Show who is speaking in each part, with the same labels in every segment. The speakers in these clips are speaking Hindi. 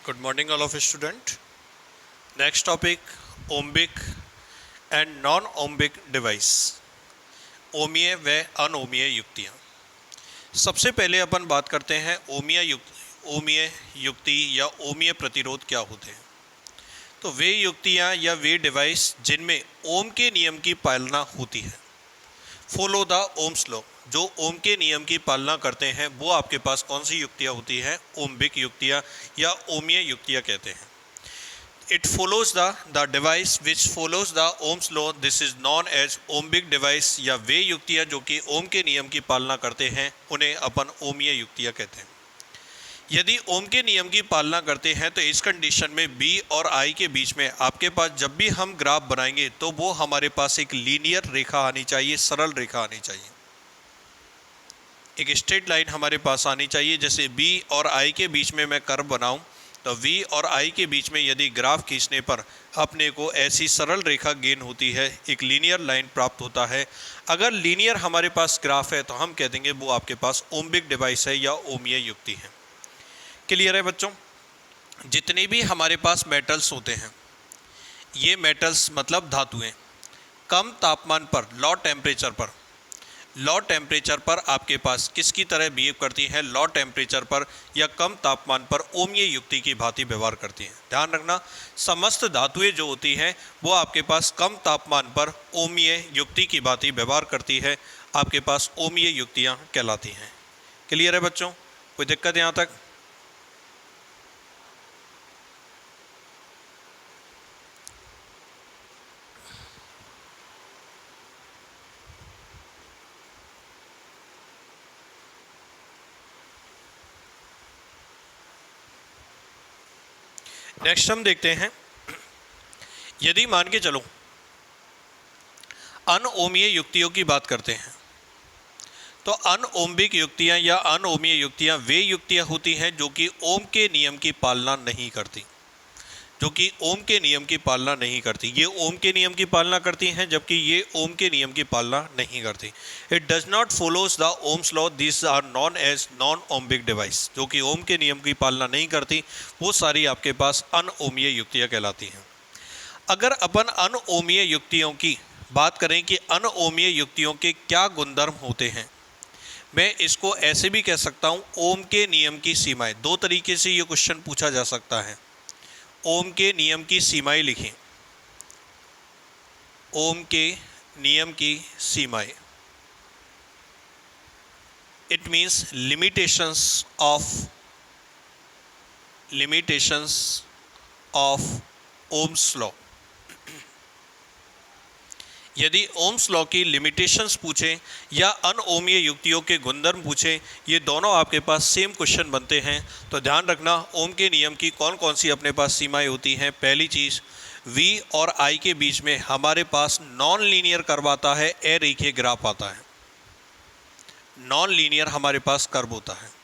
Speaker 1: Good morning, all of you student. Next topic, ohmic and non-ohmic device. ओमीय व अनोमीय युक्तियाँ. सबसे पहले अपन बात करते हैं ओमीय युक्ति या ओमीय प्रतिरोध क्या होते हैं. तो वे युक्तियाँ या वे डिवाइस जिनमें ओम के नियम की पालना होती है. Follow the Ohm's law. जो ओम के नियम की पालना करते हैं वो आपके पास कौन सी युक्तियाँ होती हैं? ओम्बिक युक्तियाँ या ओमीय युक्तियाँ कहते हैं. It follows the device which follows the Ohm's law. This is known as ohmic device. या वे युक्तियाँ जो कि ओम के नियम की पालना करते हैं उन्हें अपन ओमीय युक्तियाँ कहते हैं. यदि ओम के नियम की पालना करते हैं तो इस कंडीशन में बी और आई के बीच में आपके पास जब भी हम ग्राफ बनाएंगे तो वो हमारे पास एक लीनियर रेखा आनी चाहिए, सरल रेखा आनी चाहिए, एक स्ट्रेट लाइन हमारे पास आनी चाहिए. जैसे बी और आई के बीच में मैं कर्व बनाऊं तो वी और आई के बीच में यदि ग्राफ खींचने पर अपने को ऐसी सरल रेखा गेन होती है, एक लीनियर लाइन प्राप्त होता है. अगर लीनियर हमारे पास ग्राफ है तो हम कह देंगे वो आपके पास ओम्बिक डिवाइस है या ओमीय युक्ति है. क्लियर है बच्चों? जितने भी हमारे पास मेटल्स होते हैं, ये मेटल्स मतलब धातुएं, कम तापमान पर लो टेम्परेचर पर आपके पास किसकी तरह बिहेव करती हैं? लो टेम्परेचर पर या कम तापमान पर ओमीय युक्ति की भांति व्यवहार करती हैं. ध्यान रखना, समस्त धातुएं जो होती हैं वो आपके पास कम तापमान पर ओमीय युक्ति की भांति व्यवहार करती है, आपके पास ओमीय युक्तियाँ कहलाती हैं. क्लियर है बच्चों? कोई दिक्कत यहाँ तक? नेक्स्ट हम देखते हैं, यदि मान के चलो अनओमीय युक्तियों की बात करते हैं तो अनओम्बिक युक्तियां या अनओमीय युक्तियां वे युक्तियां होती हैं जो कि ओम के नियम की पालना नहीं करती, ये ओम के नियम की पालना करती हैं जबकि ये ओम के नियम की पालना नहीं करती. It does not follows the Ohm's law. This are known as non ohmic device. जो कि ओम के नियम की पालना नहीं करती वो सारी आपके पास अनओमीय युक्तियाँ कहलाती हैं. अगर अपन अनओमीय युक्तियों की बात करें कि अनओमीय युक्तियों के क्या गुणधर्म होते हैं, मैं इसको ऐसे भी कह सकता हूँ, ओम के नियम की सीमाएं. दो तरीके से ये क्वेश्चन पूछा जा सकता है. ओम के नियम की सीमाएं लिखें. ओम के नियम की सीमाएं. It means limitations of Ohm's law. यदि ओम्स लॉ की लिमिटेशंस पूछें या अनओमीय युक्तियों के गुणधर्म पूछें, ये दोनों आपके पास सेम क्वेश्चन बनते हैं. तो ध्यान रखना, ओम के नियम की कौन कौन सी अपने पास सीमाएं होती हैं. पहली चीज़, वी और आई के बीच में हमारे पास नॉन लीनियर कर्व आता है, अरेखीय ग्राफ आता है. नॉन लीनियर हमारे पास कर्व होता है.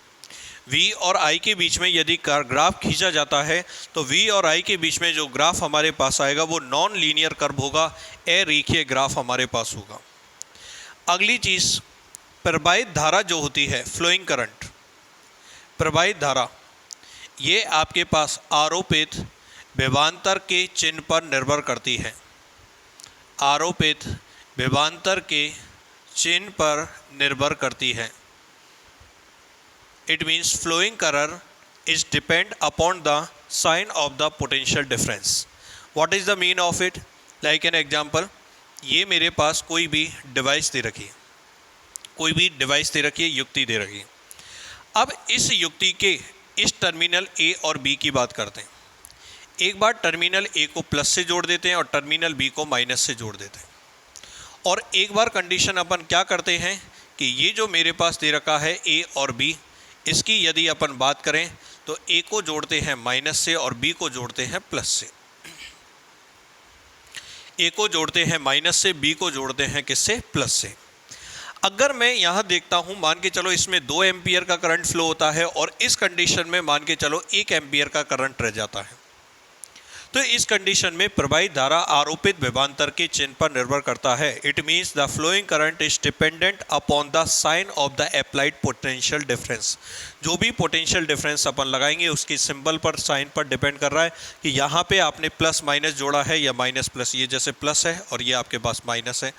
Speaker 1: वी और आई के बीच में यदि ग्राफ खींचा जाता है तो वी और आई के बीच में जो ग्राफ हमारे पास आएगा वो नॉन लीनियर कर्व होगा, अरेखीय ग्राफ हमारे पास होगा. अगली चीज़, प्रवाहित धारा जो होती है, फ्लोइंग करंट, प्रवाहित धारा, ये आपके पास आरोपित विभवांतर के चिन्ह पर निर्भर करती है. आरोपित विभवांतर के चिन्ह पर निर्भर करती है. It means flowing current is depend upon the sign of the potential difference. What is the mean of it? Like an example, ये मेरे पास कोई भी डिवाइस दे रखी है, युक्ति दे रखी है. अब इस युक्ति के इस टर्मिनल ए और बी की बात करते हैं. एक बार टर्मिनल ए को प्लस से जोड़ देते हैं और टर्मिनल बी को माइनस से जोड़ देते हैं. और एक बार कंडीशन अपन क्या करते हैं कि ये जो मेरे पास दे रखा है ए और बी, इसकी यदि अपन बात करें तो ए को जोड़ते हैं माइनस से और बी को जोड़ते हैं प्लस से. ए को जोड़ते हैं माइनस से, बी को जोड़ते हैं किससे? प्लस से. अगर मैं यहाँ देखता हूँ, मान के चलो इसमें 2 एम्पियर का करंट फ्लो होता है और इस कंडीशन में मान के चलो 1 एम्पियर का करंट रह जाता है. तो इस कंडीशन में प्रवाहित धारा आरोपित विभवांतर के चिन्ह पर निर्भर करता है। It means the flowing current is dependent upon the sign of the applied potential difference. जो भी पोटेंशियल डिफरेंस अपन लगाएंगे उसकी सिंबल पर, साइन पर डिपेंड कर रहा है कि यहाँ पे आपने प्लस माइनस जोड़ा है या माइनस प्लस। ये जैसे प्लस है और ये आपके पास माइनस है,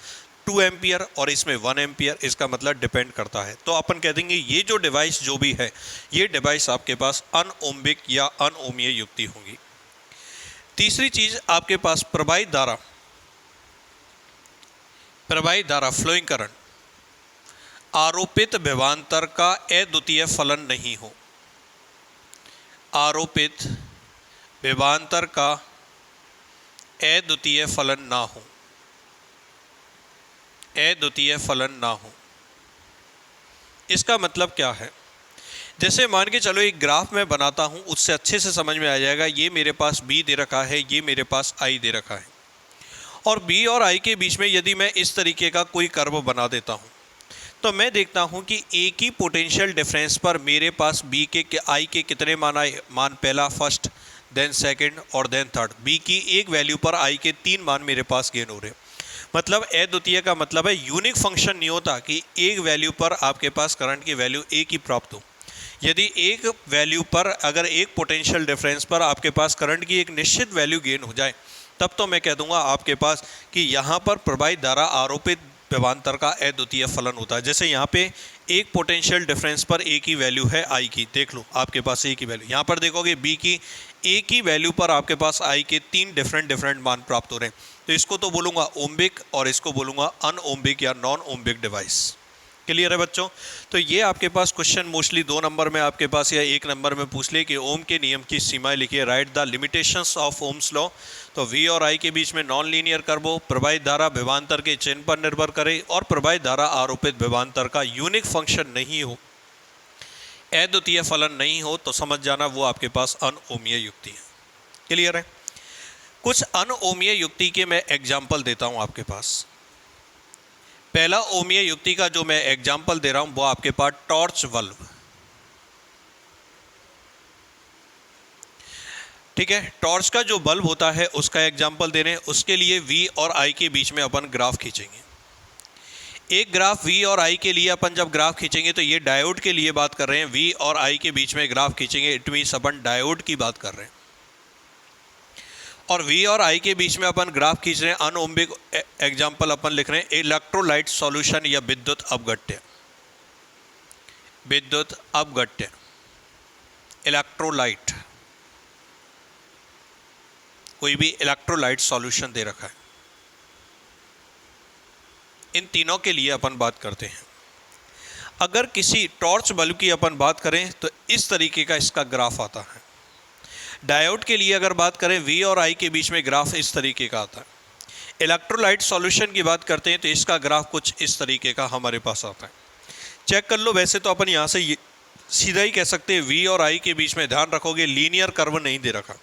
Speaker 1: 2 एम्पियर और इसमें 1 एम्पियर, इसका मतलब डिपेंड करता है। तो अपन कह देंगे ये जो डिवाइस जो भी है, ये डिवाइस आपके पास अनओम्बिक या अनओमीय युक्ति होगी। तीसरी चीज आपके पास प्रवाहित धारा फ्लोइंग करंट आरोपित विभवांतर का अद्वितीय फलन नहीं हो। आरोपित विभवांतर का अद्वितीय फलन ना हो, अद्वितीय फलन ना हो। इसका मतलब क्या है? जैसे मान के चलो एक ग्राफ मैं बनाता हूँ, उससे अच्छे से समझ में आ जाएगा। ये मेरे पास b दे रखा है, ये मेरे पास i दे रखा है, और b और i के बीच में यदि मैं इस तरीके का कोई कर्व बना देता हूँ तो मैं देखता हूँ कि एक ही पोटेंशियल डिफरेंस पर मेरे पास b के i के कितने मान आए। मान पहला फर्स्ट, देन सेकंड और देन थर्ड। b की एक वैल्यू पर i के 3 मान मेरे पास गेन हो रहे। मतलब अद्वितीय का मतलब है यूनिक फंक्शन नहीं होता कि एक वैल्यू पर आपके पास करंट की वैल्यू एक ही प्राप्त हो। यदि एक वैल्यू पर अगर एक पोटेंशियल डिफरेंस पर आपके पास करंट की एक निश्चित वैल्यू गेन हो जाए, तब तो मैं कह दूंगा आपके पास कि यहाँ पर प्रवाहित धारा आरोपित विभवांतर का अद्वितीय फलन होता है। जैसे यहाँ पे एक पोटेंशियल डिफरेंस पर एक ही वैल्यू है आई की, देख लो आपके पास एक ही वैल्यू। यहाँ पर देखोगे बी की एक ही वैल्यू पर आपके पास आई के 3 डिफरेंट मान प्राप्त हो रहे हैं। तो इसको तो बोलूँगा ओम्बिक और इसको बोलूँगा अनओम्बिक या नॉन ओम्बिक डिवाइस। क्लियर है बच्चों? तो ये आपके पास क्वेश्चन मोस्टली 2 नंबर में आपके पास या 1 नंबर में पूछ ले कि ओम के नियम की सीमाएं लिखिए, right the limitations of Ohm's law. तो वी और आई के बीच में नॉन लीनियर कर्व हो, प्रवाहित धारा विभवांतर के चिन्ह पर निर्भर करे और प्रवाहित धारा आरोपित विभवांतर का यूनिक फंक्शन नहीं हो, अद्वितीय फलन नहीं हो, तो समझ जाना वो आपके पास अनओमीय युक्ति है। क्लियर है? कुछ अनओमीय युक्ति के मैं एग्जाम्पल देता हूँ आपके पास। पहला ओमीय युक्ति का जो मैं एग्जाम्पल दे रहा हूं वो आपके पास टॉर्च बल्ब। ठीक है, टॉर्च का जो बल्ब होता है उसका एग्जाम्पल दे रहे हैं। उसके लिए V और I के बीच में अपन ग्राफ खींचेंगे। एक ग्राफ V और I के लिए अपन जब ग्राफ खींचेंगे तो ये डायोड के लिए बात कर रहे हैं। V और I के बीच में ग्राफ खींचेंगे, इट मीन्स अपन डायोड की बात कर रहे हैं। और V और I के बीच में अपन ग्राफ खींच रहे हैं अनओम्बिक। एग्जाम्पल अपन लिख रहे हैं इलेक्ट्रोलाइट सॉल्यूशन या विद्युत अपघट्य। विद्युत अपघट्य, इलेक्ट्रोलाइट, कोई भी इलेक्ट्रोलाइट सॉल्यूशन दे रखा है। इन तीनों के लिए अपन बात करते हैं। अगर किसी टॉर्च बल्ब की अपन बात करें तो इस तरीके का इसका ग्राफ आता है। डायोड के लिए अगर बात करें V और I के बीच में ग्राफ इस तरीके का आता है। इलेक्ट्रोलाइट सॉल्यूशन की बात करते हैं तो इसका ग्राफ कुछ इस तरीके का हमारे पास आता है। चेक कर लो। वैसे तो अपन यहाँ से सीधा ही कह सकते हैं V और I के बीच में, ध्यान रखोगे लीनियर कर्व नहीं दे रखा,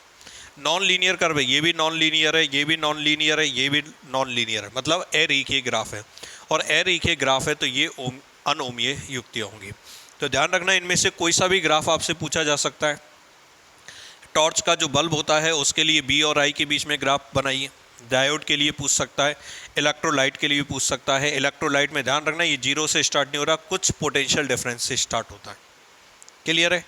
Speaker 1: नॉन लीनियर कर्व है। ये भी नॉन लीनियर है, ये भी नॉन लीनियर है, ये भी नॉन लीनियर है, मतलब अरेखीय ग्राफ है। और अरेखीय ग्राफ है तो ये अनओमीय युक्तियाँ होंगी। तो ध्यान रखना, इनमें से कोई सा भी ग्राफ आपसे पूछा जा सकता है। टॉर्च का जो बल्ब होता है उसके लिए B और I के बीच में ग्राफ बनाइए। डायोड के लिए पूछ सकता है, इलेक्ट्रोलाइट के लिए भी पूछ सकता है। इलेक्ट्रोलाइट में ध्यान रखना ये 0 से स्टार्ट नहीं हो रहा, कुछ पोटेंशियल डिफरेंस से स्टार्ट होता है। क्लियर है?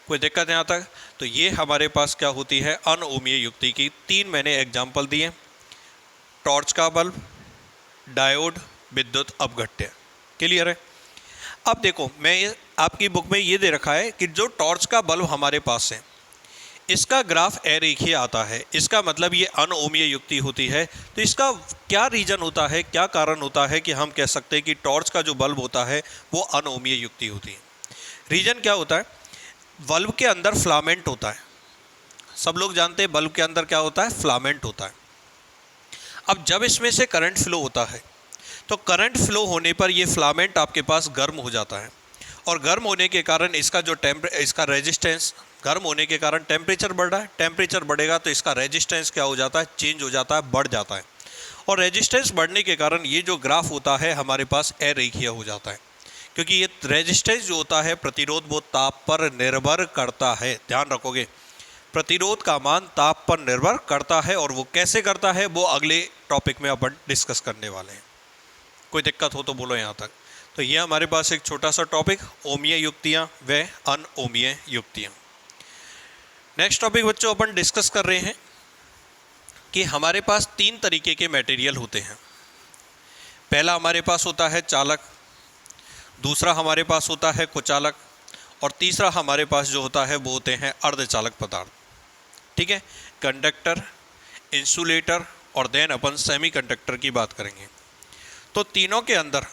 Speaker 1: कोई दिक्कत यहाँ तक? तो ये हमारे पास क्या होती है अनओमीय युक्ति की 3 मैंने एग्जाम्पल दिए। टॉर्च का बल्ब, डायोड, विद्युत अपघट्य। क्लियर है? अब देखो, मैं आपकी बुक में ये दे रखा है कि जो टॉर्च का बल्ब हमारे पास है इसका ग्राफ अरेखीय आता है। इसका मतलब ये अनओमीय युक्ति होती है। तो इसका क्या रीजन होता है, क्या कारण होता है कि हम कह सकते हैं कि टॉर्च का जो बल्ब होता है वो अनओमीय युक्ति होती है? रीजन क्या होता है? बल्ब के अंदर फिलामेंट होता है। सब लोग जानते हैं बल्ब के अंदर क्या होता है? फिलामेंट होता है। अब जब इसमें से करंट फ्लो होता है तो करंट फ्लो होने पर ये फिलामेंट आपके पास गर्म हो जाता है, और गर्म होने के कारण इसका जो इसका रेजिस्टेंस, गर्म होने के कारण टेम्परेचर बढ़ रहा है। टेम्परेचर बढ़ेगा तो इसका रेजिस्टेंस क्या हो जाता है? चेंज हो जाता है, बढ़ जाता है। और रेजिस्टेंस बढ़ने के कारण ये जो ग्राफ होता है हमारे पास अरेखीय हो जाता है, क्योंकि ये रेजिस्टेंस जो होता है प्रतिरोध वो ताप पर निर्भर करता है। ध्यान रखोगे, प्रतिरोध का मान ताप पर निर्भर करता है, और वो कैसे करता है वो अगले टॉपिक में अपन डिस्कस करने वाले हैं। कोई दिक्कत हो तो बोलो यहाँ तक। तो ये हमारे पास एक छोटा सा टॉपिक, ओमीय युक्तियाँ व अनओमीय युक्तियाँ। नेक्स्ट टॉपिक बच्चों अपन डिस्कस कर रहे हैं कि हमारे पास 3 तरीके के मटेरियल होते हैं। पहला हमारे पास होता है चालक, दूसरा हमारे पास होता है कुचालक, और तीसरा हमारे पास जो होता है वो होते हैं अर्धचालक पदार्थ। ठीक है, कंडक्टर, इंसुलेटर और देन अपन सेमीकंडक्टर की बात करेंगे। तो तीनों के अंदर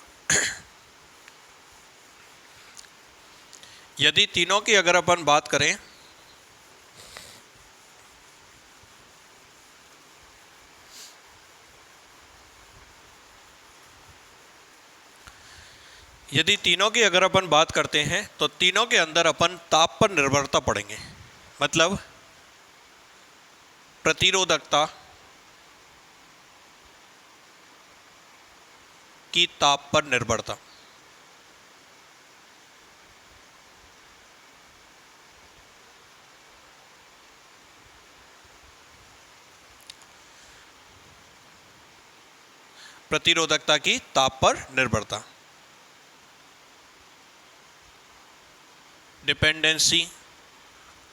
Speaker 1: यदि तीनों की अगर अपन बात करें करते हैं तो तीनों के अंदर अपन ताप पर निर्भरता पढ़ेंगे। मतलब प्रतिरोधकता की ताप पर निर्भरता, प्रतिरोधकता की ताप पर निर्भरता, dependency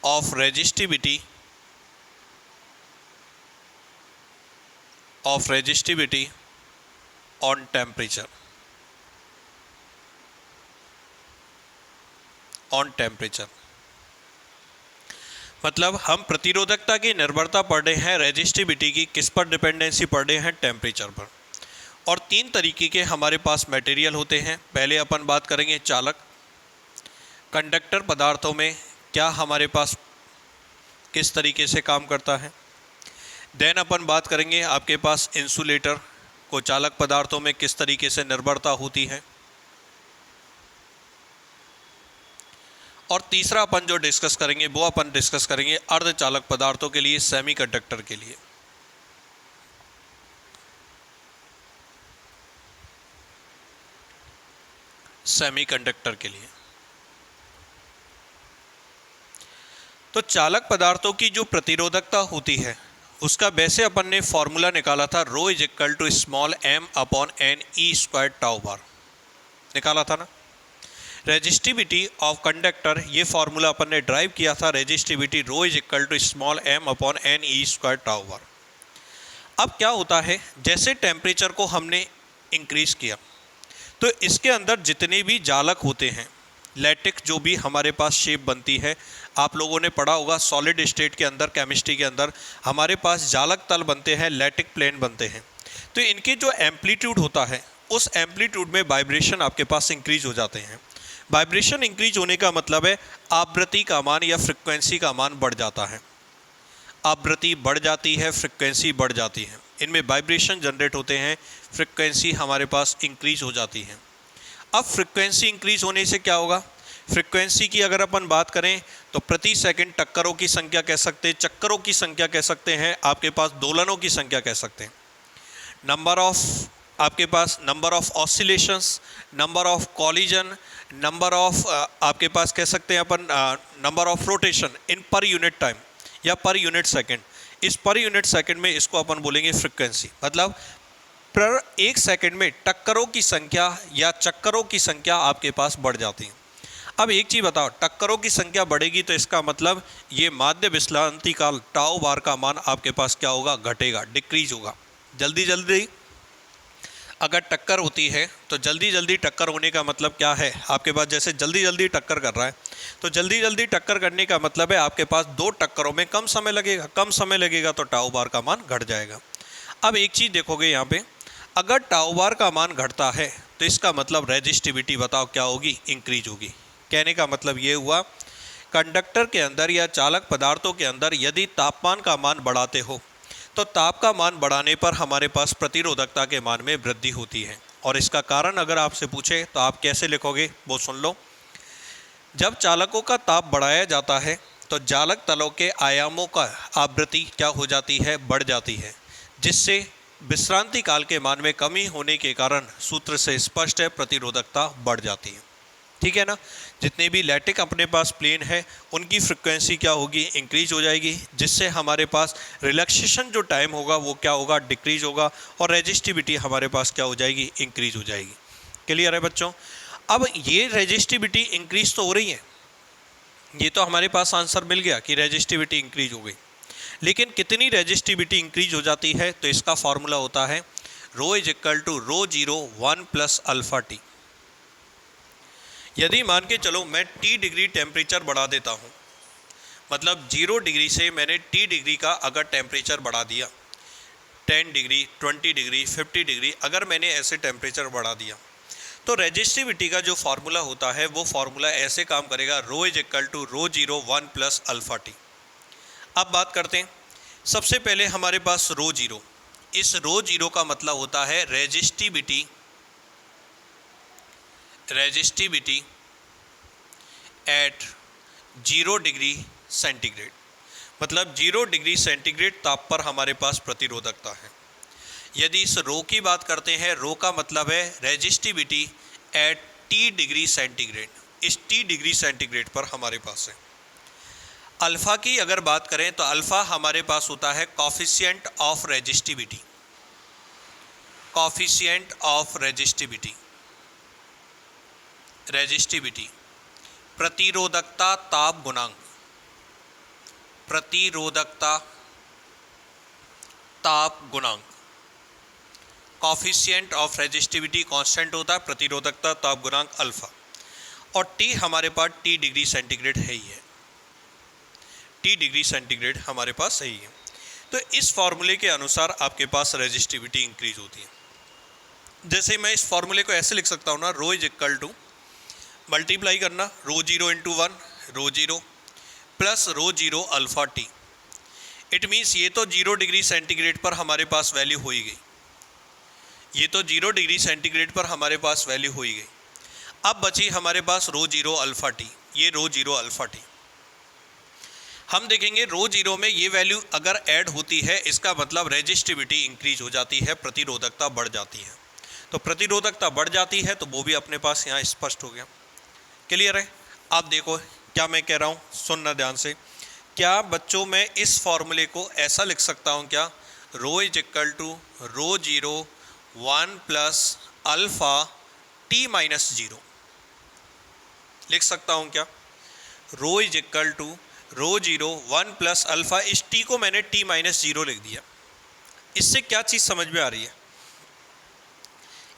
Speaker 1: of resistivity on temperature, मतलब हम प्रतिरोधकता की निर्भरता पढ़ रहे हैं, रेजिस्टिविटी की किस पर डिपेंडेंसी पढ़ रहे हैं, टेम्परेचर पर। और 3 तरीके के हमारे पास मटेरियल होते हैं। पहले अपन बात करेंगे चालक, कंडक्टर पदार्थों में क्या हमारे पास किस तरीके से काम करता है। देन अपन बात करेंगे आपके पास इंसुलेटर, कुचालक पदार्थों में किस तरीके से निर्भरता होती है। और तीसरा अपन जो डिस्कस करेंगे वो अपन डिस्कस करेंगे अर्धचालक पदार्थों के लिए, सेमीकंडक्टर के लिए। तो चालक पदार्थों की जो प्रतिरोधकता होती है उसका वैसे अपन ने फॉर्मूला निकाला था, rho is equal to small m upon n e square tau bar, निकाला था ना। रेजिस्टिविटी ऑफ कंडक्टर, ये फॉर्मूला अपन ने ड्राइव किया था, resistivity rho is equal to small m upon n e square tau bar. अब क्या होता है, जैसे टेम्परेचर को हमने इंक्रीज किया तो इसके अंदर जितने भी जालक होते हैं, लैटिक जो भी हमारे पास शेप बनती है, आप लोगों ने पढ़ा होगा सॉलिड स्टेट के अंदर, केमिस्ट्री के अंदर हमारे पास जालक तल बनते हैं, लैटिक प्लेन बनते हैं। तो इनके जो एम्पलीट्यूड होता है उस एम्पलीट्यूड में वाइब्रेशन आपके पास इंक्रीज हो जाते हैं। वाइब्रेशन इंक्रीज होने का मतलब है आवृत्ति का मान या फ्रिक्वेंसी का मान बढ़ जाता है। आवृत्ति बढ़ जाती है, फ्रिक्वेंसी बढ़ जाती है, इनमें वाइब्रेशन जनरेट होते हैं, फ्रिक्वेंसी हमारे पास इंक्रीज हो जाती है। अब फ्रिक्वेंसी इंक्रीज होने से क्या होगा, फ्रिक्वेंसी की अगर अपन बात करें तो प्रति सेकंड टक्करों की संख्या कह सकते हैं, चक्करों की संख्या कह सकते हैं, आपके पास दोलनों की संख्या कह सकते हैं, नंबर ऑफ आपके पास number of oscillations, number of collision, number of आपके पास कह सकते हैं अपन number of rotation in per unit time या पर यूनिट सेकंड। इस पर यूनिट सेकंड में इसको अपन बोलेंगे फ्रिक्वेंसी। मतलब पर 1 सेकंड में टक्करों की संख्या या चक्करों की संख्या आपके पास बढ़ जाती है। अब एक चीज़ बताओ, टक्करों की संख्या बढ़ेगी तो इसका मतलब ये माध्य विश्रांति काल टाउ बार का मान आपके पास क्या होगा, घटेगा, डिक्रीज होगा। जल्दी जल्दी अगर टक्कर होती है तो जल्दी जल्दी टक्कर होने का मतलब क्या है, आपके पास जैसे जल्दी जल्दी टक्कर कर रहा है तो जल्दी जल्दी टक्कर करने का मतलब है आपके पास 2 टक्करों में कम समय लगेगा, कम समय लगेगा तो टाउ बार का मान घट जाएगा। अब एक चीज़ देखोगे यहाँ पे, अगर टाउ बार का मान घटता है तो इसका मतलब रेजिस्टिविटी बताओ क्या होगी, इंक्रीज होगी। कहने का मतलब ये हुआ, कंडक्टर के अंदर या चालक पदार्थों के अंदर यदि तापमान का मान बढ़ाते हो तो ताप का मान बढ़ाने पर हमारे पास प्रतिरोधकता के मान में वृद्धि होती है। और इसका कारण अगर आपसे पूछे तो आप कैसे लिखोगे वो सुन लो। जब चालकों का ताप बढ़ाया जाता है तो जालक तलों के आयामों का आवृत्ति क्या हो जाती है, बढ़ जाती है, जिससे विश्रांति काल के मान में कमी होने के कारण सूत्र से स्पष्ट है प्रतिरोधकता बढ़ जाती है। ठीक है ना। जितने भी लैटिक अपने पास प्लेन है उनकी फ्रिक्वेंसी क्या होगी, इंक्रीज हो जाएगी, जिससे हमारे पास रिलैक्सेशन जो टाइम होगा वो क्या होगा, डिक्रीज होगा, और रेजिस्टिविटी हमारे पास क्या हो जाएगी, इंक्रीज हो जाएगी। क्लियर है बच्चों? अब ये रेजिस्टिविटी इंक्रीज तो हो रही है, ये तो हमारे पास आंसर मिल गया कि रेजिस्टिविटी इंक्रीज हो गई, लेकिन कितनी रेजिस्टिविटी इंक्रीज हो जाती है, तो इसका फॉर्मूला होता है rho is equal to rho zero 1 plus alpha T. यदि मान के चलो मैं टी डिग्री टेम्परेचर बढ़ा देता हूँ, मतलब 0 डिग्री से मैंने टी डिग्री का अगर टेम्परेचर बढ़ा दिया, 10 डिग्री 20 डिग्री 50 डिग्री अगर मैंने ऐसे टेम्परेचर बढ़ा दिया, तो रेजिस्टिविटी का जो फार्मूला होता है वो फार्मूला ऐसे काम करेगा, rho is equal to rho zero 1 plus alpha T. अब बात करते हैं, सबसे पहले हमारे पास रो जीरो, इस रो जीरो का मतलब होता है रेजिस्टिविटी एट 0 डिग्री सेंटीग्रेड, मतलब 0 डिग्री सेंटीग्रेड ताप पर हमारे पास प्रतिरोधकता है। यदि इस रो की बात करते हैं, रो का मतलब है resistivity at T degree centigrade, इस टी डिग्री सेंटीग्रेड पर हमारे पास है। अल्फ़ा की अगर बात करें तो अल्फ़ा हमारे पास होता है coefficient of resistivity, coefficient of resistivity, प्रतिरोधकता ताप गुणांक, प्रतिरोधकता ताप गुणांक, कॉफिशिएंट ऑफ रेजिस्टिविटी कांस्टेंट होता है, प्रतिरोधकता ताप गुणांक अल्फा, और टी हमारे पास टी डिग्री सेंटीग्रेड है ही है, टी डिग्री सेंटीग्रेड हमारे पास सही है। तो इस फॉर्मूले के अनुसार आपके पास रेजिस्टिविटी इंक्रीज होती है। जैसे मैं इस फॉर्मूले को ऐसे लिख सकता हूँ ना, rho is equal to multiply करना rho zero into 1 rho zero plus rho zero alpha T. It means ये तो 0 डिग्री सेंटीग्रेड पर हमारे पास वैल्यू हो ही गई, ये तो 0 डिग्री सेंटीग्रेड पर हमारे पास वैल्यू हो ही गई। अब बची हमारे पास रो जीरो अल्फा टी, ये रो जीरो अल्फा टी। हम देखेंगे रो जीरो में ये वैल्यू अगर ऐड होती है, इसका मतलब रेजिस्टिविटी इंक्रीज हो जाती है, प्रतिरोधकता बढ़ जाती है। तो प्रतिरोधकता बढ़ जाती है तो वो भी अपने पास यहाँ स्पष्ट हो गया। क्लियर है? आप देखो क्या मैं कह रहा हूँ, सुनना ध्यान से। क्या बच्चों मैं इस फॉर्मूले को ऐसा लिख सकता हूँ क्या, rho is equal to rho zero 1 plus alpha T minus zero, लिख सकता हूँ क्या? Rho is equal to rho zero 1 plus alpha, इस टी को मैंने टी माइनस जीरो लिख दिया। इससे क्या चीज़ समझ में आ रही है,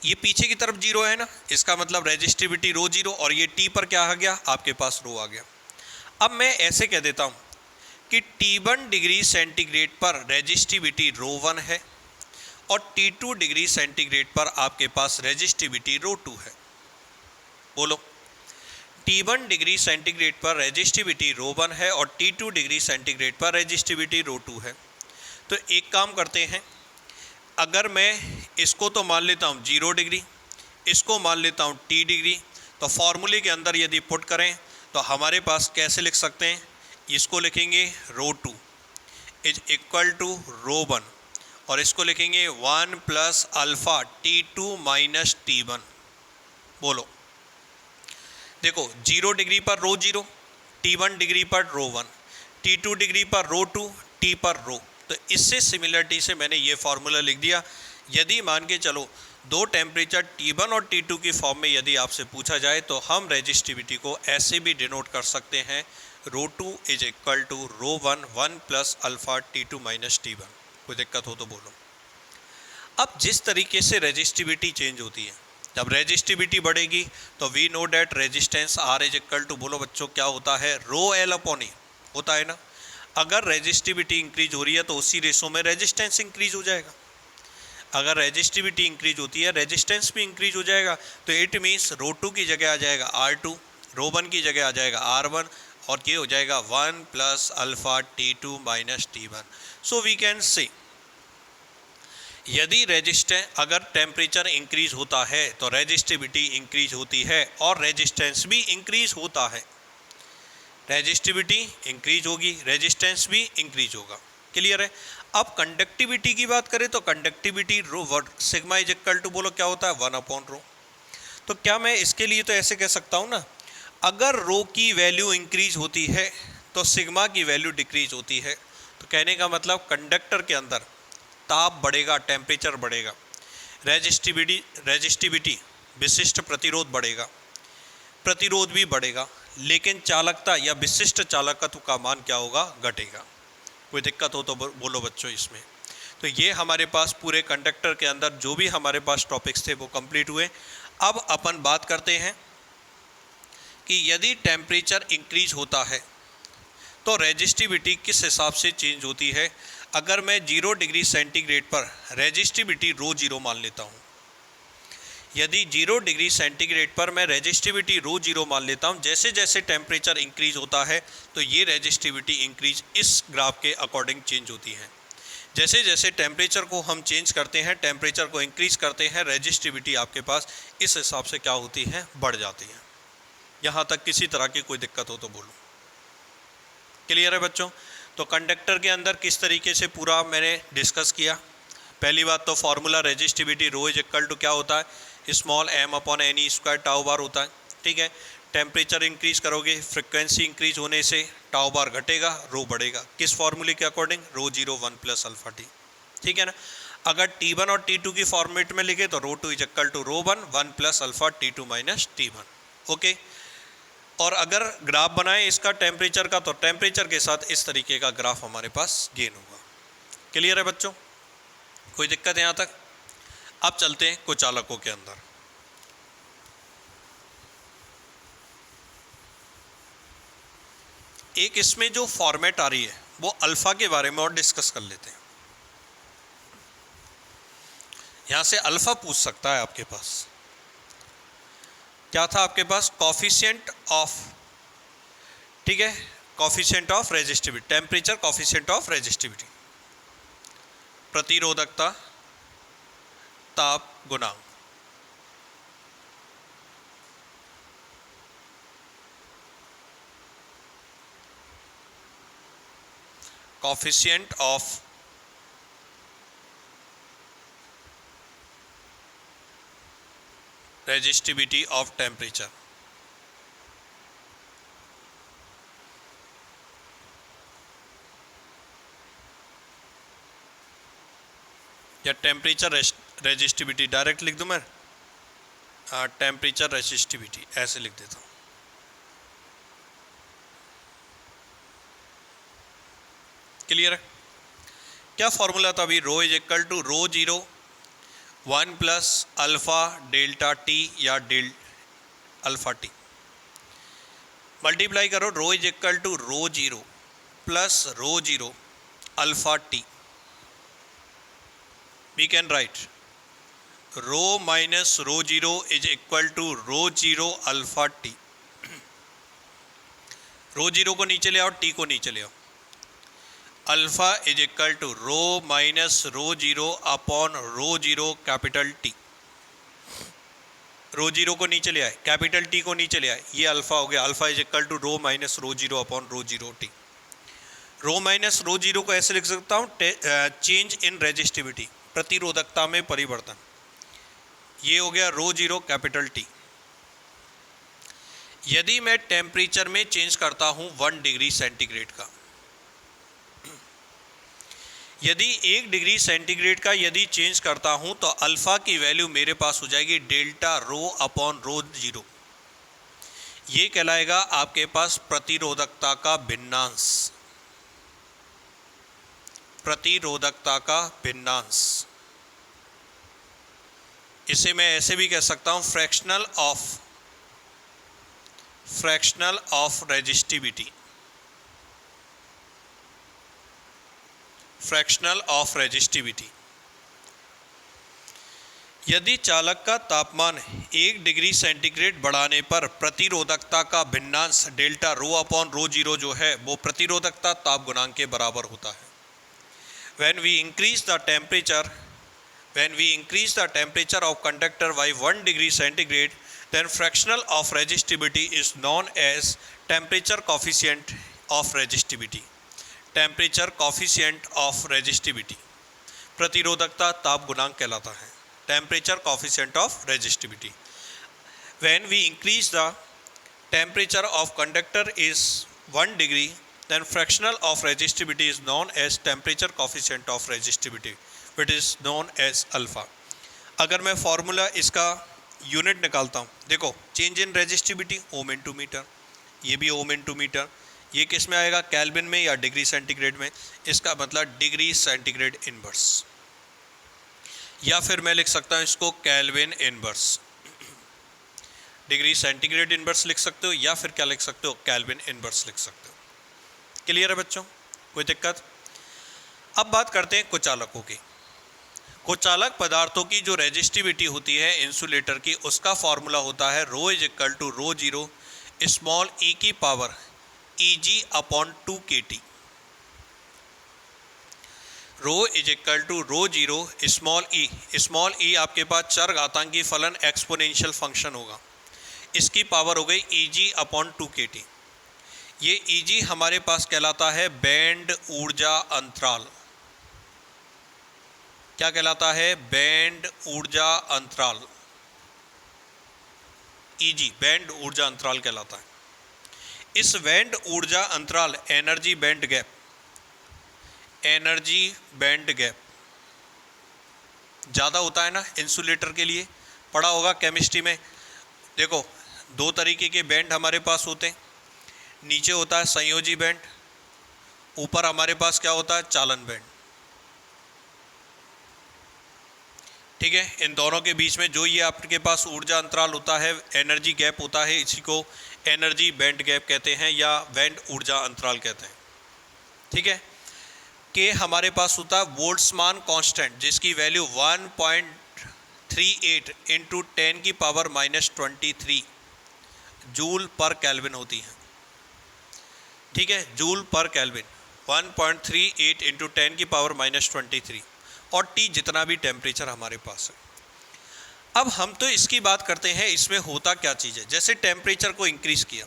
Speaker 1: ये पीछे की तरफ जीरो है ना, इसका मतलब रेजिस्टिविटी रो जीरो, और ये टी पर क्या आ गया, आपके पास रो आ गया। अब मैं ऐसे कह देता हूँ कि T1 डिग्री सेंटीग्रेड पर रेजिस्टिविटी रो 1 है और T2 डिग्री सेंटीग्रेड पर आपके पास रेजिस्टिविटी रो 2 है। बोलो, T1 डिग्री सेंटीग्रेड पर रेजिस्टिविटी रो 1 है और T2 डिग्री सेंटीग्रेड पर रेजिस्टिविटी रो 2 है। तो एक काम करते हैं, अगर मैं इसको तो मान लेता हूँ 0 डिग्री, इसको मान लेता हूँ T डिग्री, तो फॉर्मूले के अंदर यदि पुट करें तो हमारे पास कैसे लिख सकते हैं, इसको लिखेंगे रो 2 इज इक्वल टू रो 1 और इसको लिखेंगे 1 plus alpha T2 minus T1। बोलो, देखो 0 डिग्री पर रो 0, T1 डिग्री पर रो 1, T2 डिग्री पर रो 2, T पर रो। तो इससे सिमिलरिटी से मैंने ये फार्मूला लिख दिया। यदि मान के चलो दो टेम्परेचर T1 और T2 की फॉर्म में यदि आपसे पूछा जाए तो हम रेजिस्टिविटी को ऐसे भी डिनोट कर सकते हैं, rho 2 is equal to rho 1 1 plus alpha T2 minus T1। कोई दिक्कत हो तो बोलो। अब जिस तरीके से रेजिस्टिविटी चेंज होती है, जब रेजिस्टिविटी बढ़ेगी तो we know that resistance R is equal to, बोलो बच्चों क्या होता है, रो एल अपॉन ए होता है ना। अगर रेजिस्टिविटी इंक्रीज हो रही है तो उसी रेशो में रेजिस्टेंस इंक्रीज हो जाएगा। अगर रेजिस्टिविटी इंक्रीज होती है रेजिस्टेंस भी इंक्रीज हो जाएगा। तो इट मीन्स रो 2 की जगह आ जाएगा R2, रो 1 की जगह आ जाएगा R1 और ये हो जाएगा 1 plus alpha T2 minus T1। So we can say यदि अगर टेम्परेचर इंक्रीज होता है तो रेजिस्टिविटी इंक्रीज होती है और रेजिस्टेंस भी इंक्रीज होता है। रेजिस्टिविटी इंक्रीज होगी, रेजिस्टेंस भी इंक्रीज होगा। क्लियर है? अब कंडक्टिविटी की बात करें तो conductivity rho sigma is equal to, बोलो क्या होता है, 1 अपॉन रो। तो क्या मैं इसके लिए तो ऐसे कह सकता हूँ ना, अगर रो की वैल्यू इंक्रीज होती है तो सिग्मा की वैल्यू डिक्रीज होती है। तो कहने का मतलब कंडक्टर के अंदर ताप बढ़ेगा, टेम्परेचर बढ़ेगा, रेजिस्टिविटी विशिष्ट प्रतिरोध बढ़ेगा, प्रतिरोध भी बढ़ेगा, लेकिन चालकता या विशिष्ट चालकत्व का मान क्या होगा, घटेगा। कोई दिक्कत हो तो बोलो बच्चों इसमें। तो ये हमारे पास पूरे कंडक्टर के अंदर जो भी हमारे पास टॉपिक्स थे वो कंप्लीट हुए। अब अपन बात करते हैं कि यदि टेम्परेचर इंक्रीज होता है तो रेजिस्टिविटी किस हिसाब से चेंज होती है। अगर मैं 0 डिग्री सेंटीग्रेड पर रेजिस्टिविटी रो जीरो मान लेता हूँ, यदि 0 डिग्री सेंटीग्रेड पर मैं रेजिस्टिविटी रो जीरो मान लेता हूँ, जैसे जैसे टेम्परेचर इंक्रीज होता है तो ये रेजिस्टिविटी इंक्रीज इस ग्राफ के अकॉर्डिंग चेंज होती है। जैसे जैसे टेम्परेचर को हम चेंज करते हैं, टेम्परेचर को इंक्रीज करते हैं, रेजिस्टिविटी आपके पास इस हिसाब से क्या होती है, बढ़ जाती है। यहाँ तक किसी तरह की कोई दिक्कत हो तो बोलो। क्लियर है बच्चों। तो कंडक्टर के अंदर किस तरीके से पूरा मैंने डिस्कस किया। पहली बात तो formula resistivity rho is equal to क्या होता है, small m upon n e square tau bar होता है। ठीक है, टेम्परेचर इंक्रीज करोगे, फ्रिक्वेंसी इंक्रीज होने से टाउ बार घटेगा, रो बढ़ेगा। किस फॉर्मूले के अकॉर्डिंग, रो जीरो 1 प्लस अल्फा टी। ठीक है ना। अगर T1 और T2 की फॉर्मेट में लिखे तो rho two is equal to rho 1 plus alpha T2 minus T1। Okay. और अगर ग्राफ बनाए इसका टेम्परेचर का, तो टेम्परेचर के साथ इस तरीके का ग्राफ हमारे पास गेन होगा। क्लियर है बच्चों, कोई दिक्कत है यहाँ तक। अब चलते हैं कुचालकों के अंदर। एक इसमें जो फॉर्मेट आ रही है वो अल्फा के बारे में और डिस्कस कर लेते हैं। यहां से अल्फा पूछ सकता है आपके पास। क्या था आपके पास, कॉफिशिएंट ऑफ, ठीक है, coefficient of resistivity, temperature coefficient of resistivity, प्रतिरोधकता ताप गुणांक। coefficient of resistivity of temperature। या टेम्परेचर रेजिस्टिविटी डायरेक्ट लिख दूं मैं, टेम्परेचर रेजिस्टिविटी ऐसे लिख देता हूं। क्लियर है। क्या फॉर्मूला था अभी, rho is equal to rho zero 1 plus alpha delta T या डेल अल्फा टी, मल्टीप्लाई करो, rho is equal to rho zero plus rho zero alpha T. We can write rho minus rho zero is equal to rho zero alpha T. Rho zero को नीचे ले आओ, टी को नीचे ले आओ। Alpha is equal to rho minus rho zero upon rho zero capital T. Rho zero को नीचे ले आए, कैपिटल टी को नीचे ले आए, ये अल्फा हो गया। Alpha is equal to rho minus rho zero upon rho zero T. Rho minus rho zero को ऐसे लिख सकता हूँ, चेंज इन रेजिस्टिविटी, प्रतिरोधकता में परिवर्तन। ये हो गया रो जीरो कैपिटल टी। यदि मैं टेम्परेचर में चेंज करता हूँ 1 डिग्री सेंटीग्रेड का, यदि 1 डिग्री सेंटीग्रेड का यदि चेंज करता हूं तो अल्फा की वैल्यू मेरे पास हो जाएगी delta rho upon rho zero. ये कहलाएगा आपके पास प्रतिरोधकता का भिन्नांश, प्रतिरोधकता का भिन्नांश। इसे मैं ऐसे भी कह सकता हूं, fractional of resistivity, fractional of resistivity. यदि चालक का तापमान 1 डिग्री सेंटीग्रेड बढ़ाने पर प्रतिरोधकता का भिन्नांश delta rho upon rho zero जो है वो प्रतिरोधकता ताप गुणांक के बराबर होता है। when we increase the temperature of conductor by 1 degree centigrade, then fractional of resistivity is known as temperature coefficient of resistivity, temperature coefficient of resistivity, प्रतिरोधकता ताप गुणांक कहलाता है, temperature coefficient of resistivity. When we increase the temperature of conductor is 1 degree, then fractional of resistivity is known as temperature coefficient of resistivity, which is known as alpha. अगर मैं फॉर्मूला इसका यूनिट निकालता हूँ, देखो change in resistivity ohm into metre, ये भी ओम इनटू मीटर, ये किस में आएगा, केल्विन में या डिग्री सेंटीग्रेड में, इसका मतलब डिग्री सेंटीग्रेड इनवर्स, या फिर मैं लिख सकता हूँ इसको kelvin inverse, degree centigrade inverse लिख सकते हो, या फिर क्या लिख सकते हो, केल्विन इनवर्स लिख सकते हो। क्लियर है बच्चों, कोई दिक्कत? अब बात करते हैं कुचालकों की। कुचालक पदार्थों की जो रेजिस्टिविटी होती है इंसुलेटर की, उसका फॉर्मूला होता है rho is equal to rho zero small e की power Eg upon 2kT। Rho is equal to rho zero small e आपके पास चर घातांकी फलन एक्सपोनेंशियल फंक्शन होगा, इसकी पावर हो गई Eg अपॉन 2kT। ये Eg हमारे पास कहलाता है बैंड ऊर्जा अंतराल। क्या कहलाता है? बैंड ऊर्जा अंतराल। Eg बैंड ऊर्जा अंतराल कहलाता है। इस बैंड ऊर्जा अंतराल एनर्जी बैंड गैप ज़्यादा होता है ना इंसुलेटर के लिए, पढ़ा होगा केमिस्ट्री में। देखो दो तरीके के बैंड हमारे पास होते हैं, नीचे होता है संयोजी बैंड, ऊपर हमारे पास क्या होता है, चालन बैंड। ठीक है, इन दोनों के बीच में जो ये आपके पास ऊर्जा अंतराल होता है, एनर्जी गैप होता है, इसी को एनर्जी बैंड गैप कहते हैं या बैंड ऊर्जा अंतराल कहते हैं। ठीक है, कि हमारे पास होता है बोल्ट्जमान कांस्टेंट, जिसकी वैल्यू 1.38 इंटू 10 की पावर -23 जूल पर केल्विन होती है। ठीक है, जूल पर केल्विन 1.38 इंटू 10 की पावर -23, और T जितना भी टेम्परेचर हमारे पास है। अब हम तो इसकी बात करते हैं, इसमें होता क्या चीज़ है। जैसे टेम्परेचर को इंक्रीज़ किया,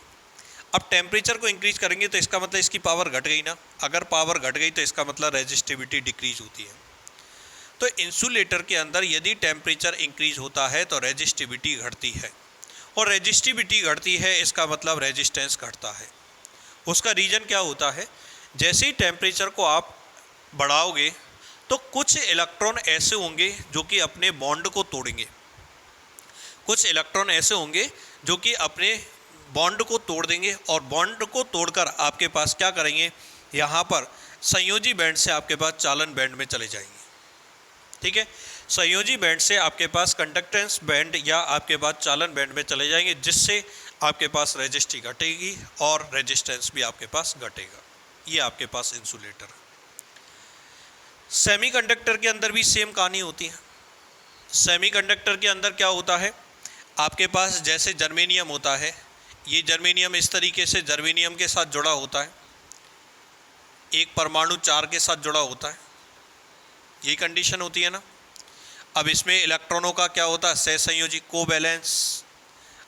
Speaker 1: अब टेम्परेचर को इंक्रीज़ करेंगे तो इसका मतलब इसकी पावर घट गई ना, अगर पावर घट गई तो इसका मतलब रेजिस्टिविटी डिक्रीज होती है। तो इंसुलेटर के अंदर यदि टेम्परेचर इंक्रीज होता है तो रेजिस्टिविटी घटती है, और रेजिस्टिविटी घटती है इसका मतलब रेजिस्टेंस घटता है। उसका रीज़न क्या होता है, जैसे ही टेम्परेचर को आप बढ़ाओगे तो कुछ इलेक्ट्रॉन ऐसे होंगे जो कि अपने बॉन्ड को तोड़ेंगे, कुछ इलेक्ट्रॉन ऐसे होंगे जो कि अपने बॉन्ड को तोड़ देंगे, और बॉन्ड को तोड़कर आपके पास क्या करेंगे, यहाँ पर संयोजी बैंड से आपके पास चालन बैंड में चले जाएंगे। ठीक है, संयोजी बैंड से आपके पास कंडक्टेंस बैंड या आपके पास चालन बैंड में चले जाएंगे, जिससे आपके पास रेजिस्टिविटी घटेगी और रेजिस्टेंस भी आपके पास घटेगा। ये आपके पास इंसुलेटर है। सेमीकंडक्टर के अंदर भी सेम कहानी होती है। सेमीकंडक्टर के अंदर क्या होता है, आपके पास जैसे जर्मेनियम होता है, ये जर्मेनियम इस तरीके से जर्मेनियम के साथ जुड़ा होता है, एक परमाणु 4 के साथ जुड़ा होता है, यही कंडीशन होती है ना। अब इसमें इलेक्ट्रॉनों का क्या होता है, सहसंयोजी कोवैलेंस,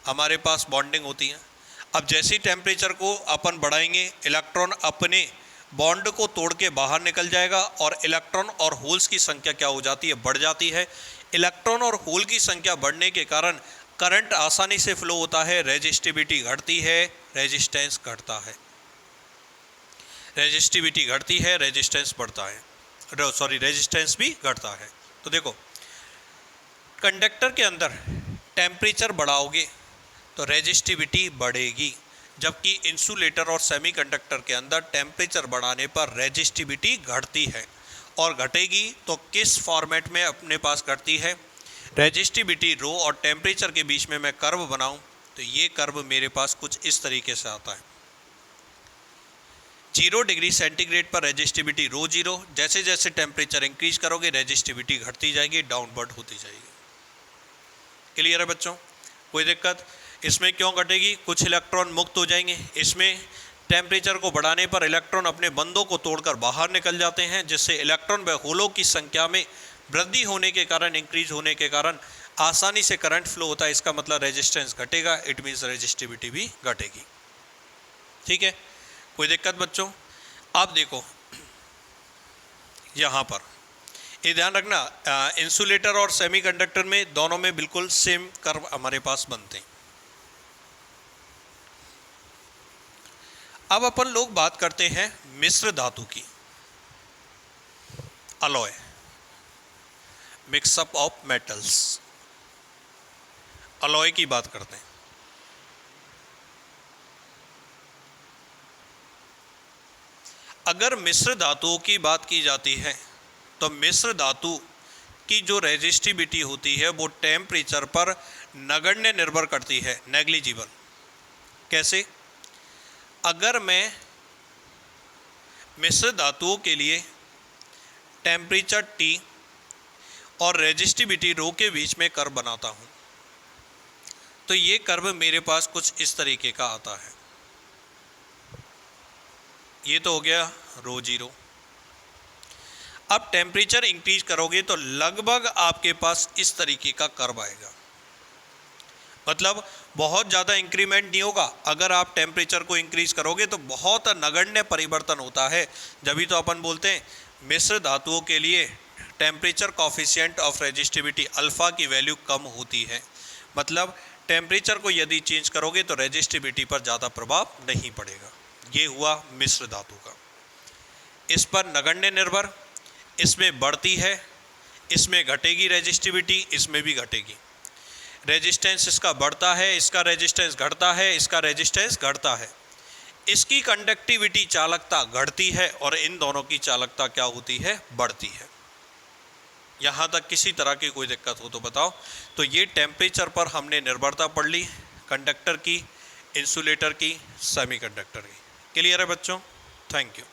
Speaker 1: हमारे पास बॉन्डिंग होती है। अब जैसे ही टेम्परेचर को अपन बढ़ाएंगे, इलेक्ट्रॉन अपने बॉन्ड को तोड़ के बाहर निकल जाएगा, और इलेक्ट्रॉन और होल्स की संख्या क्या हो जाती है, बढ़ जाती है। इलेक्ट्रॉन और होल की संख्या बढ़ने के कारण करंट आसानी से फ्लो होता है, रेजिस्टिविटी घटती है, रेजिस्टेंस घटता है, रेजिस्टिविटी घटती है, रेजिस्टेंस बढ़ता है, रेजिस्टेंस भी घटता है। तो देखो कंडक्टर के अंदर टेम्परेचर बढ़ाओगे तो रेजिस्टिविटी बढ़ेगी, जबकि इंसुलेटर और सेमीकंडक्टर के अंदर टेम्परेचर बढ़ाने पर रेजिस्टिविटी घटती है। और घटेगी तो किस फॉर्मेट में अपने पास घटती है, रेजिस्टिविटी रो और टेम्परेचर के बीच में मैं कर्व बनाऊं तो ये कर्व मेरे पास कुछ इस तरीके से आता है। 0 डिग्री सेंटीग्रेड पर रेजिस्टिविटी रो जीरो, जैसे जैसे टेम्परेचर इंक्रीज करोगे रेजिस्टिविटी घटती जाएगी, डाउनवर्ड होती जाएगी। क्लियर है बच्चों, कोई दिक्कत? इसमें क्यों घटेगी, कुछ इलेक्ट्रॉन मुक्त हो जाएंगे। इसमें टेम्परेचर को बढ़ाने पर इलेक्ट्रॉन अपने बंधों को तोड़कर बाहर निकल जाते हैं, जिससे इलेक्ट्रॉन व होलों की संख्या में वृद्धि होने के कारण, इंक्रीज होने के कारण आसानी से करंट फ्लो होता है। इसका मतलब रेजिस्टेंस घटेगा, इट मीन्स रेजिस्टिविटी भी घटेगी। ठीक है, कोई दिक्कत बच्चों? आप देखो यहाँ पर ये ध्यान रखना, इंसुलेटर और सेमीकंडक्टर में दोनों में बिल्कुल सेम कर्व हमारे पास बनते हैं। अब अपन लोग बात करते हैं मिश्र धातु की, alloy, mix up of metals, alloy की बात करते हैं। अगर मिश्र धातुओं की बात की जाती है तो मिश्र धातु की जो रेजिस्टिविटी होती है वो टेम्परेचर पर नगण्य निर्भर करती है, नेग्लिजिबल। कैसे? अगर मैं मिश्र धातुओं के लिए टेम्परेचर T और रेजिस्टिविटी रो के बीच में कर्व बनाता हूँ तो ये कर्व मेरे पास कुछ इस तरीके का आता है। ये तो हो गया रो जीरो। अब टेम्परेचर इंक्रीज करोगे तो लगभग आपके पास इस तरीके का कर्व आएगा, मतलब बहुत ज़्यादा इंक्रीमेंट नहीं होगा। अगर आप टेम्परेचर को इंक्रीज करोगे तो बहुत नगण्य परिवर्तन होता है। जभी तो अपन बोलते हैं मिश्र धातुओं के लिए temperature coefficient of resistivity alpha की वैल्यू कम होती है, मतलब टेम्परेचर को यदि चेंज करोगे तो रेजिस्टिविटी पर ज़्यादा प्रभाव नहीं पड़ेगा। ये हुआ मिश्र धातु का। इस पर नगण्य निर्भर, इसमें बढ़ती है, इसमें घटेगी रेजिस्टिविटी, इसमें भी घटेगी। रेजिस्टेंस इसका बढ़ता है, इसका रेजिस्टेंस घटता है, इसका रेजिस्टेंस घटता है। इसकी कंडक्टिविटी चालकता घटती है और इन दोनों की चालकता क्या होती है? बढ़ती है। यहाँ तक किसी तरह की कोई दिक्कत हो तो बताओ। तो ये टेम्परेचर पर हमने निर्भरता पढ़ ली, कंडक्टर की, इंसुलेटर की, सेमीकंडक्टर की। क्लियर है बच्चों? Thank you.